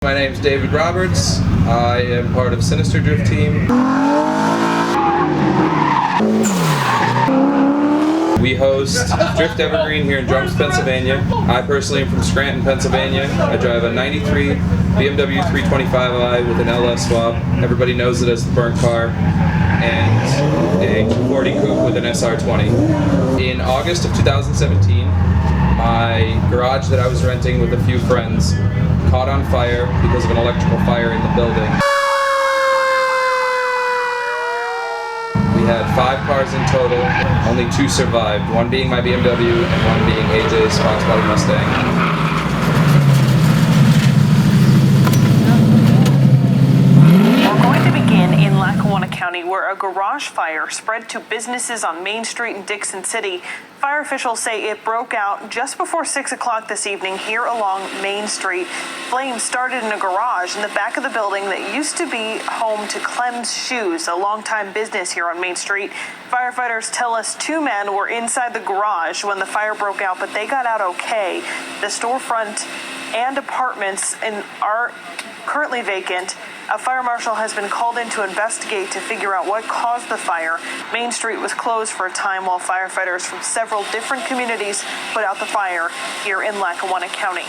My name's David Roberts. I am part of Sinister Drift Team. We host Drift Evergreen here in Drums, Pennsylvania. I personally am from Scranton, Pennsylvania. I drive a 93 BMW 325i with an LS swap. Everybody knows it as the burnt car. And a 240 coupe with an SR20. In August of 2017, my garage that I was renting with a few friends caught on fire because of an electrical fire in the building. We had 5 cars in total, only 2 survived, one being my BMW and one being AJ's Fox Body Mustang. Lackawanna County, where a garage fire spread to businesses on Main Street in Dixon City. Fire officials say it broke out just before 6 o'clock this evening here along Main Street. Flames started in a garage in the back of the building that used to be home to Clem's Shoes, a longtime business here on Main Street. Firefighters tell us 2 men were inside the garage when the fire broke out, but they got out okay. The storefront and apartments are currently vacant. A fire marshal has been called in to investigate to figure out what caused the fire. Main Street was closed for a time while firefighters from several different communities put out the fire here in Lackawanna County.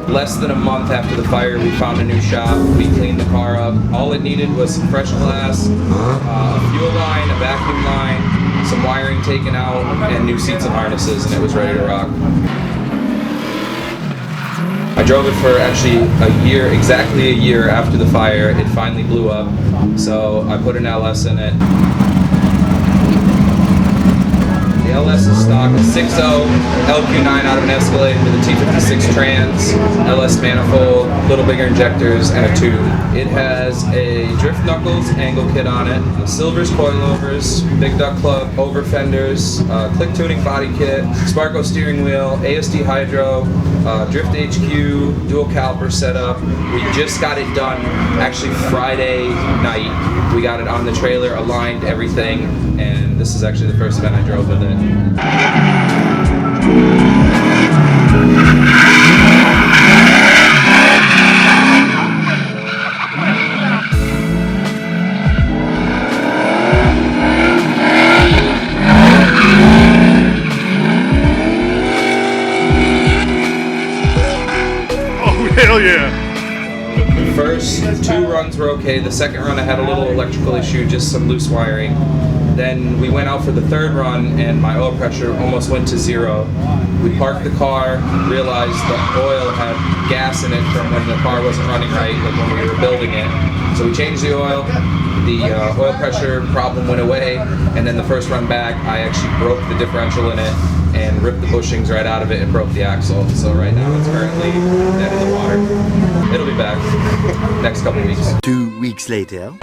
Less than a month after the fire, we found a new shop. We cleaned the car up. All it needed was some fresh glass, a fuel line, a vacuum line, some wiring taken out, and new seats and harnesses, and it was ready to rock. I drove it for actually a year, exactly a year after the fire. It finally blew up, so I put an LS in it. The LS is stock, a 6.0 LQ9 out of an Escalade with a T56 trans, LS manifold, little bigger injectors, and a tube. It has a Drift Knuckles angle kit on it, Silver's coilovers, Big Duck Club over fenders, click tuning body kit, Sparco steering wheel, ASD hydro, Drift HQ, dual caliper setup. We just got it done actually Friday night. We got it on the trailer, aligned everything, and this is actually the first event I drove with it. Oh, hell yeah! First 2 runs were okay. The second run I had a little electrical issue, just some loose wiring. Then we went out for the 3rd run and my oil pressure almost went to 0. We parked the car, realized the oil had gas in it from when the car wasn't running right, like when we were building it. So we changed the oil, the oil pressure problem went away, and then the first run back I actually broke the differential in it and ripped the bushings right out of it and broke the axle. So right now it's currently dead in the water. It'll be back next couple weeks. 2 weeks later.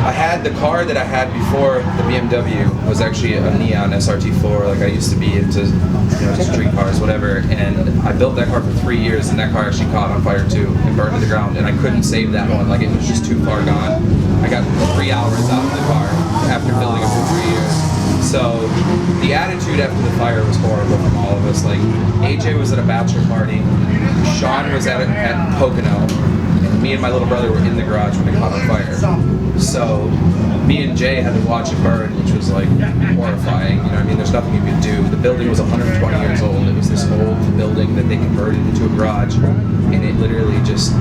I had the car that I had before the BMW was actually a Neon SRT4. Like I used to be into, street cars, whatever. And I built that car for 3 years, and that car actually caught on fire too and burned to the ground. And I couldn't save that one. Like it was just too far gone. I got 3 hours out of the car after building it for 3 years. So the attitude after the fire was horrible from all of us. Like AJ was at a bachelor party, Sean was at Pocono, and me and my little brother were in the garage when it caught on fire. So me and Jay had to watch it burn, which was like horrifying. You know what I mean? There's nothing you could do. The building was 120 years old. It was this old building that they converted into a garage, and it literally just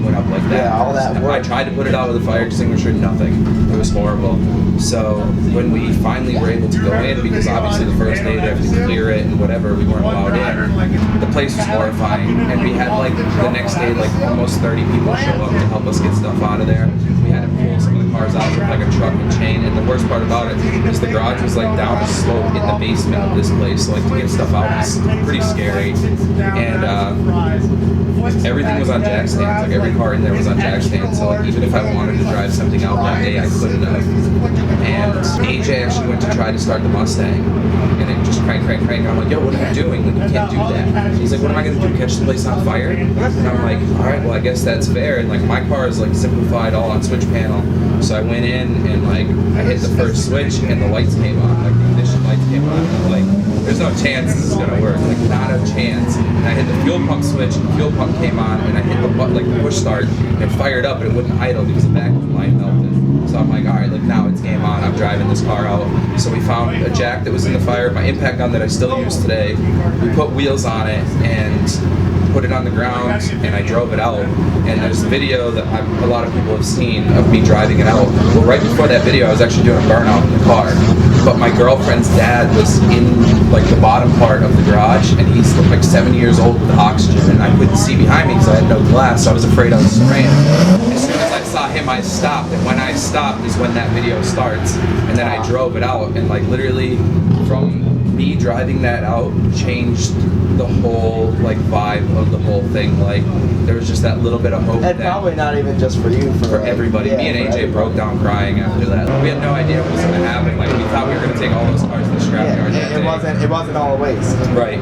went up like that. Yeah, all that work. I tried to put it out with a fire extinguisher, nothing. It was horrible. So when we finally were able to go in, because obviously the first day they have to clear it and whatever, we weren't allowed in. The place was horrifying, and we had like the next day like almost 30 people show up to help us get stuff out of there. We had to pull some of the cars out with like a truck and chain. And the worst part about it is the garage was like down a slope in the basement of this place. So like to get stuff out was pretty scary. And everything was on jack stands. Like every car in there was on jack stands. So like even if I wanted to drive something out that day, I couldn't have. And AJ actually went to try to start the Mustang, and it just crank. I'm like, yo, what are you doing? Like, you can't do that. He's like, what am I gonna do? Catch the place on fire? And I'm like, all right, well, I guess that's fair. And like, my car is like simplified, all on switch panel. So I went in and like, I hit the first switch, and the lights came on. Like the ignition lights came on. And I'm like, there's no chance this is gonna work. Like, not a chance. And I hit the fuel pump switch, and the fuel pump came on, and I hit the like the push start, and it fired up, and it wouldn't idle because the vacuum line melted. So I'm like, all right, like now it's game on. I'm driving this car out. So we found a jack that was in the fire, my impact gun that I still use today. We put wheels on it and put it on the ground, and I drove it out. And there's a video that a lot of people have seen of me driving it out. Well, right before that video, I was actually doing a burnout in the car. But my girlfriend's dad was in like the bottom part of the garage, and he's like 7 years old with oxygen, and I couldn't see behind me because I had no glass, so I was afraid I was spraying. As soon as I saw him, I stopped, and when I stopped is when that video starts. And then I drove it out, and like literally from me driving that out changed the whole like vibe of the whole thing. Like there was just that little bit of hope. And probably not even just for you, for like, everybody. Yeah, me and AJ broke down crying after that. We had no idea what was going to happen. Like we thought we were going to take all those cars to the scrapyard. It wasn't all a waste. Right.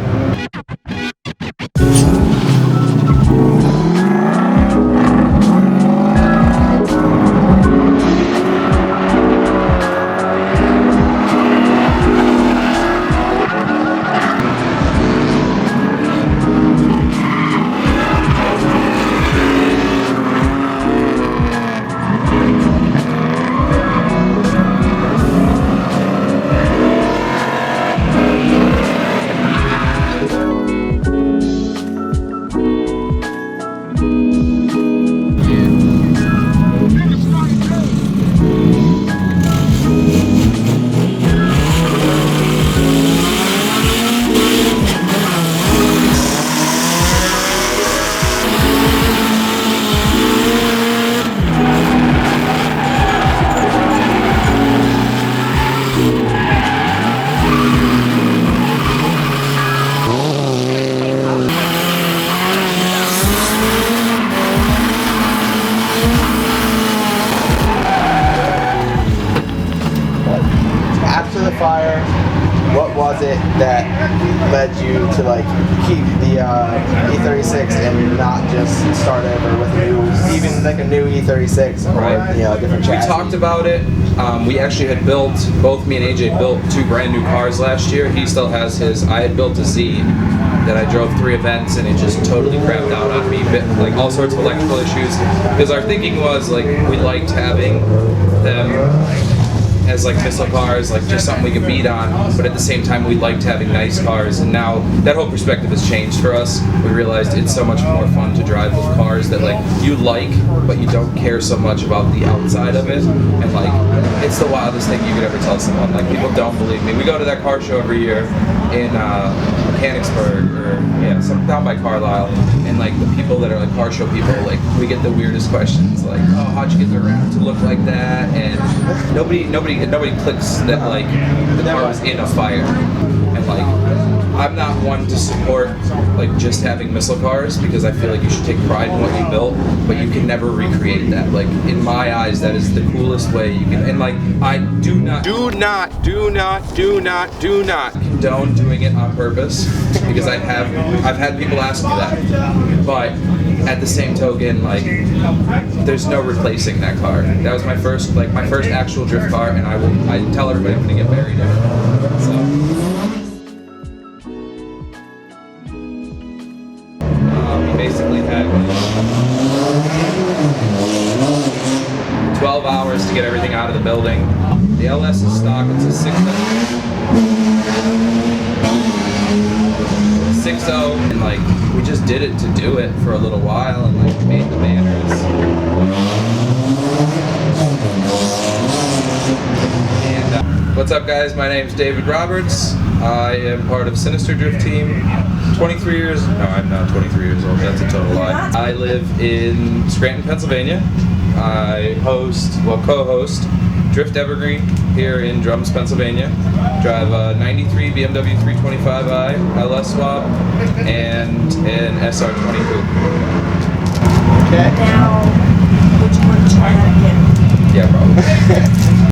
Fire, what was it that led you to like keep the E36 and not just start over with even like a new E36 or right. You know, a different chassis? We talked about it. We actually had built, both me and AJ built 2 brand new cars last year. He still has his. I had built a Z that I drove 3 events, and it just totally crapped out on me. Like all sorts of electrical issues. Because our thinking was like we liked having them as like missile cars, like just something we could beat on, but at the same time we liked having nice cars. And now that whole perspective has changed for us. We realized it's so much more fun to drive with cars that like you like, but you don't care so much about the outside of it. And like it's the wildest thing you could ever tell someone. Like people don't believe me. We go to that car show every year in Mechanicsburg, or some down by Carlisle, and like the people that are like car show people, like we get the weirdest questions, like, oh, how'd you get the ramp to look like that? And nobody clicks that like the car was in a fire. And like I'm not one to support like just having missile cars, because I feel like you should take pride in what you built, but you can never recreate that. Like in my eyes, that is the coolest way you can. And like I do not condone doing it on purpose, because I've had people ask me that, but at the same token, like there's no replacing that car. That was my first actual drift car, and I tell everybody I'm gonna get buried in it. So. Basically had 12 hours to get everything out of the building. The LS is stock. It's a 6.0, and like we just did it to do it for a little while, and like made the banners. And what's up, guys? My name's David Roberts. I am part of Sinister Drift Team. 23 years. No, I'm not 23 years old. That's a total lie. I live in Scranton, Pennsylvania. I co-host Drift Evergreen here in Drums, Pennsylvania. Drive a 93 BMW 325i LS swap and an SR20 coupe. Okay. Now, would you want to try that again? Yeah, probably.